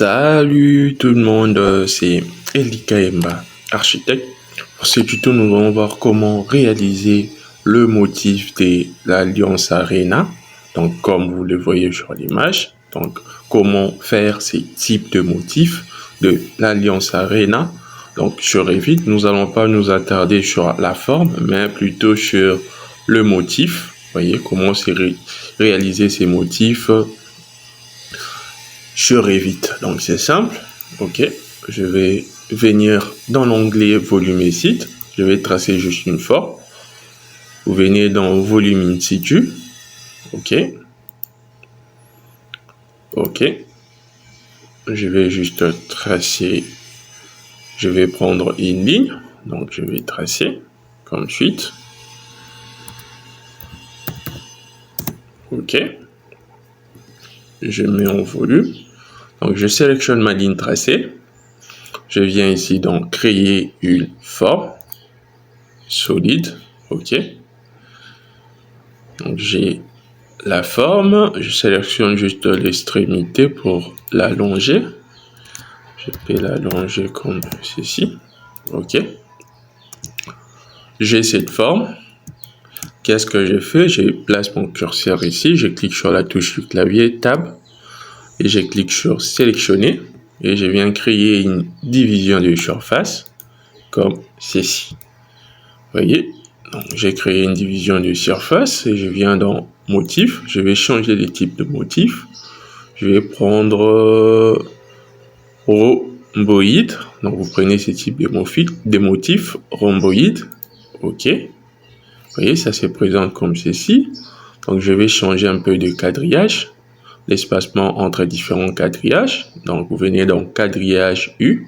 Salut tout le monde, c'est Eli Kaemba, architecte. Pour ce tuto, nous allons voir comment réaliser le motif de l'Alliance Arena. Donc, comme vous le voyez sur l'image, donc comment faire ces types de motifs de l'Alliance Arena. Donc, sur Revit, nous n'allons pas nous attarder sur la forme, mais plutôt sur le motif. Vous voyez comment réaliser ces motifs sur Revit. Donc c'est simple. Ok, je vais venir dans l'onglet volume et site. Je vais tracer juste une forme. Vous venez dans volume in situ. Ok. Ok. Je vais juste tracer. Je vais prendre une ligne. Donc je vais tracer comme suite. Ok. Je mets en volume. Donc, je sélectionne ma ligne tracée. Je viens ici donc créer une forme solide. OK. Donc, j'ai la forme. Je sélectionne juste l'extrémité pour l'allonger. Je peux l'allonger comme ceci. OK. J'ai cette forme. Qu'est-ce que je fais? Je place mon curseur ici. Je clique sur la touche du clavier Tab. Et je clique sur sélectionner et je viens créer une division de surface comme ceci. Vous voyez, j'ai créé une division de surface et je viens dans motif. Je vais changer les types de motifs. Je vais prendre rhomboïde. Donc vous prenez ce type de motifs rhomboïde. OK. Vous voyez, ça se présente comme ceci. Donc je vais changer un peu de quadrillage. L'espacement entre différents quadrillages. Donc, vous venez dans quadrillage U.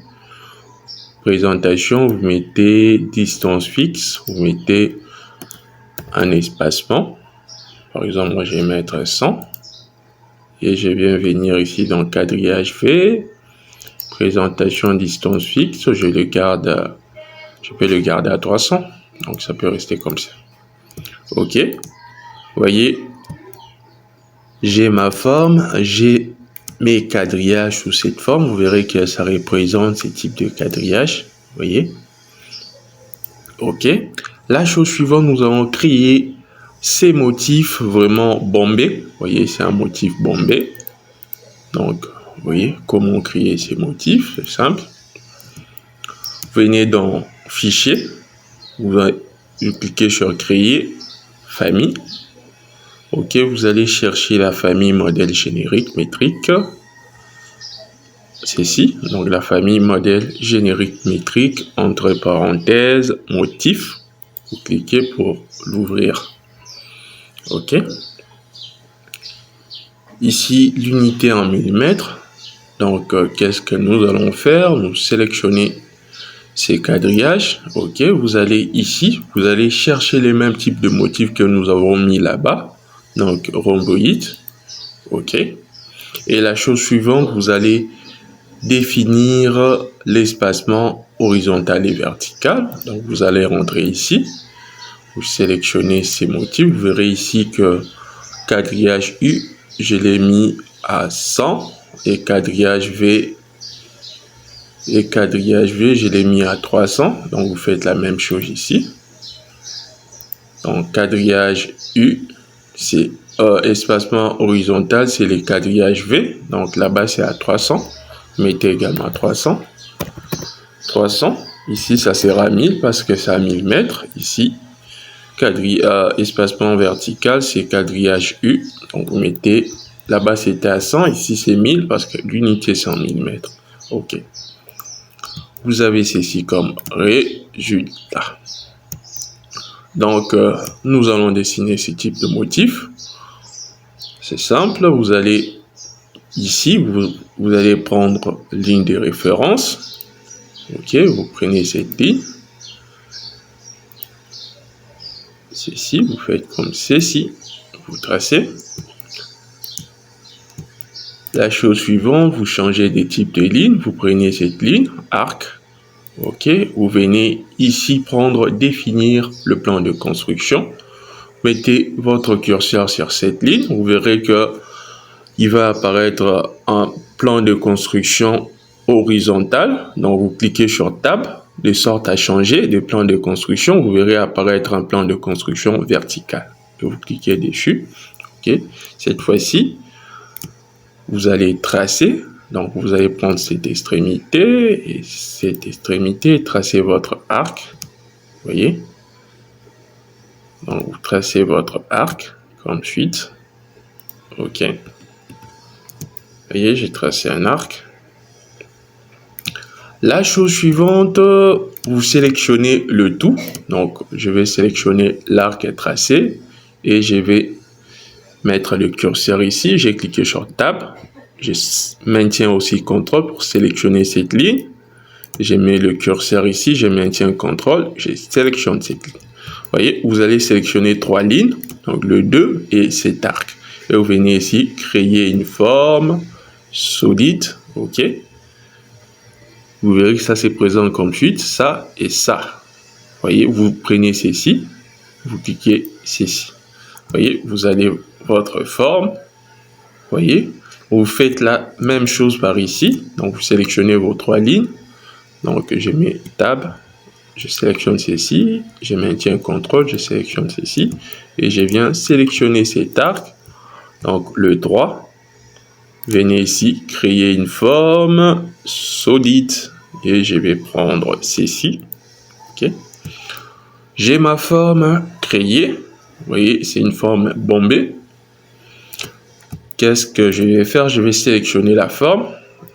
Présentation, vous mettez distance fixe. Vous mettez un espacement. Par exemple, moi, je vais mettre 100. Et je viens venir ici dans quadrillage V. Présentation distance fixe. Je peux le garder à 300. Donc, ça peut rester comme ça. OK. Vous voyez, j'ai ma forme, j'ai mes quadrillages sous cette forme. Vous verrez que ça représente ces types de quadrillages. Vous voyez? OK. La chose suivante, nous allons créer ces motifs vraiment bombés. Vous voyez, c'est un motif bombé. Donc, vous voyez comment créer ces motifs. C'est simple. Venez dans Fichier. Vous cliquez sur Créer, Famille. OK, vous allez chercher la famille modèle générique métrique. Ceci, donc la famille modèle générique métrique, entre parenthèses, motif. Vous cliquez pour l'ouvrir. OK. Ici, l'unité en millimètres. Donc, qu'est-ce que nous allons faire? Nous sélectionnons ces quadrillages. OK, vous allez ici, vous allez chercher les mêmes types de motifs que nous avons mis là-bas. Donc, rhomboïde. OK. Et la chose suivante, vous allez définir l'espacement horizontal et vertical. Donc, vous allez rentrer ici. Vous sélectionnez ces motifs. Vous verrez ici que quadrillage U, je l'ai mis à 100. Et quadrillage V, je l'ai mis à 300. Donc, vous faites la même chose ici. Donc, quadrillage U, c'est espacement horizontal, c'est les quadrillages V. Donc, là-bas, c'est à 300. Mettez également 300. 300. Ici, ça sera 1000 parce que c'est à 1000 mètres. Ici, espacement vertical, c'est quadrillage U. Donc, vous mettez, là-bas, c'était à 100. Ici, c'est 1000 parce que l'unité, c'est en 1000 mètres. OK. Vous avez ceci comme résultat. Donc, nous allons dessiner ce type de motif. C'est simple. Vous allez ici, vous allez prendre ligne de référence. OK, vous prenez cette ligne. Ceci, vous faites comme ceci. Vous tracez. La chose suivante, vous changez des types de lignes. Vous prenez cette ligne, arc. OK, vous venez ici définir le plan de construction. Mettez votre curseur sur cette ligne. Vous verrez que il va apparaître un plan de construction horizontal. Donc, vous cliquez sur Tab, de sorte à changer de plan de construction. Vous verrez apparaître un plan de construction vertical. Et vous cliquez dessus. OK. Cette fois-ci, vous allez tracer. Donc, vous allez prendre cette extrémité et cette extrémité, tracer votre arc. Vous voyez? Donc, vous tracez votre arc comme suite. OK. Vous voyez, j'ai tracé un arc. La chose suivante, vous sélectionnez le tout. Donc, je vais sélectionner l'arc tracé et je vais mettre le curseur ici. J'ai cliqué sur Tab. Je maintiens aussi CTRL pour sélectionner cette ligne. Je mets le curseur ici, je maintiens CTRL, je sélectionne cette ligne. Vous voyez, vous allez sélectionner 3 lignes, donc le 2 et cet arc. Et vous venez ici, créer une forme solide, OK. Vous verrez que ça c'est présent comme suite, ça et ça. Vous voyez, vous prenez ceci, vous cliquez ceci. Vous voyez, vous allez votre forme, vous voyez. Vous faites la même chose par ici, donc vous sélectionnez vos 3 lignes. Donc je mets Tab, je sélectionne ceci, je maintiens CTRL, je sélectionne ceci et je viens sélectionner cet arc, donc le 3. Venez ici, créer une forme solide et je vais prendre ceci. OK. J'ai ma forme créée, vous voyez, c'est une forme bombée. Qu'est-ce que je vais faire? Je vais sélectionner la forme.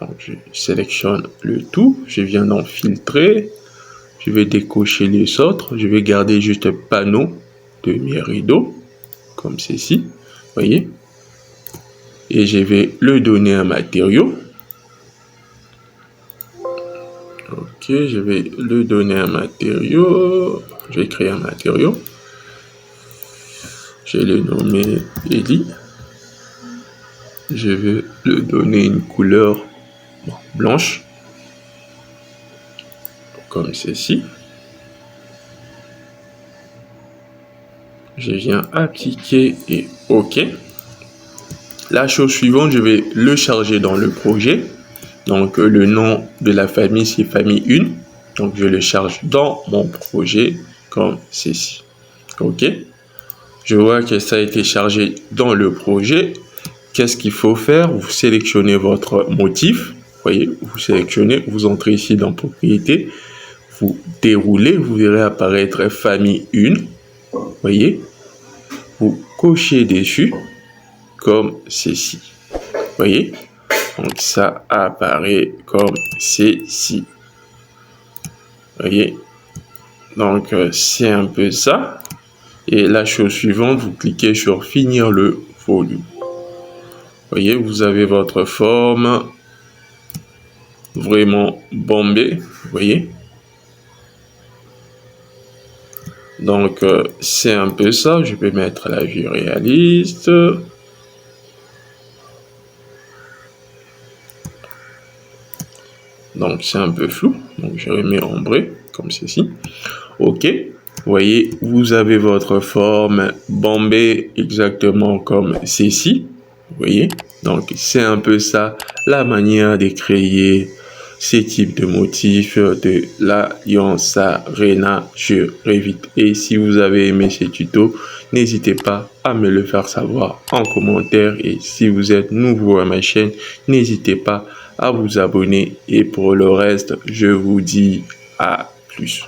Donc, je sélectionne le tout. Je viens d'en filtrer. Je vais décocher les autres. Je vais garder juste un panneau de mes rideaux, comme ceci. Vous voyez? Et je vais le donner un matériau. Ok, je vais le donner un matériau. Je vais créer un matériau. Je vais le nommer Eli. Je vais le donner une couleur blanche, comme ceci. Je viens appliquer et OK. La chose suivante, je vais le charger dans le projet. Donc, le nom de la famille, c'est famille 1. Donc, je le charge dans mon projet comme ceci. OK. Je vois que ça a été chargé dans le projet. Qu'est-ce qu'il faut faire? Vous sélectionnez votre motif. Vous voyez, vous sélectionnez, vous entrez ici dans propriété. Vous déroulez, vous verrez apparaître famille 1. Vous voyez, vous cochez dessus comme ceci. Vous voyez, donc ça apparaît comme ceci. Vous voyez, donc c'est un peu ça. Et la chose suivante, vous cliquez sur finir le volume. Vous voyez, vous avez votre forme vraiment bombée. Vous voyez. Donc, c'est un peu ça. Je peux mettre la vue réaliste. Donc, c'est un peu flou. Donc, je remets ombré, comme ceci. OK. Vous voyez, vous avez votre forme bombée exactement comme ceci. Vous voyez. Donc, c'est un peu ça, la manière de créer ces types de motifs de l'Alliance Arena sur Revit. Et si vous avez aimé ce tuto, n'hésitez pas à me le faire savoir en commentaire. Et si vous êtes nouveau à ma chaîne, n'hésitez pas à vous abonner. Et pour le reste, je vous dis à plus.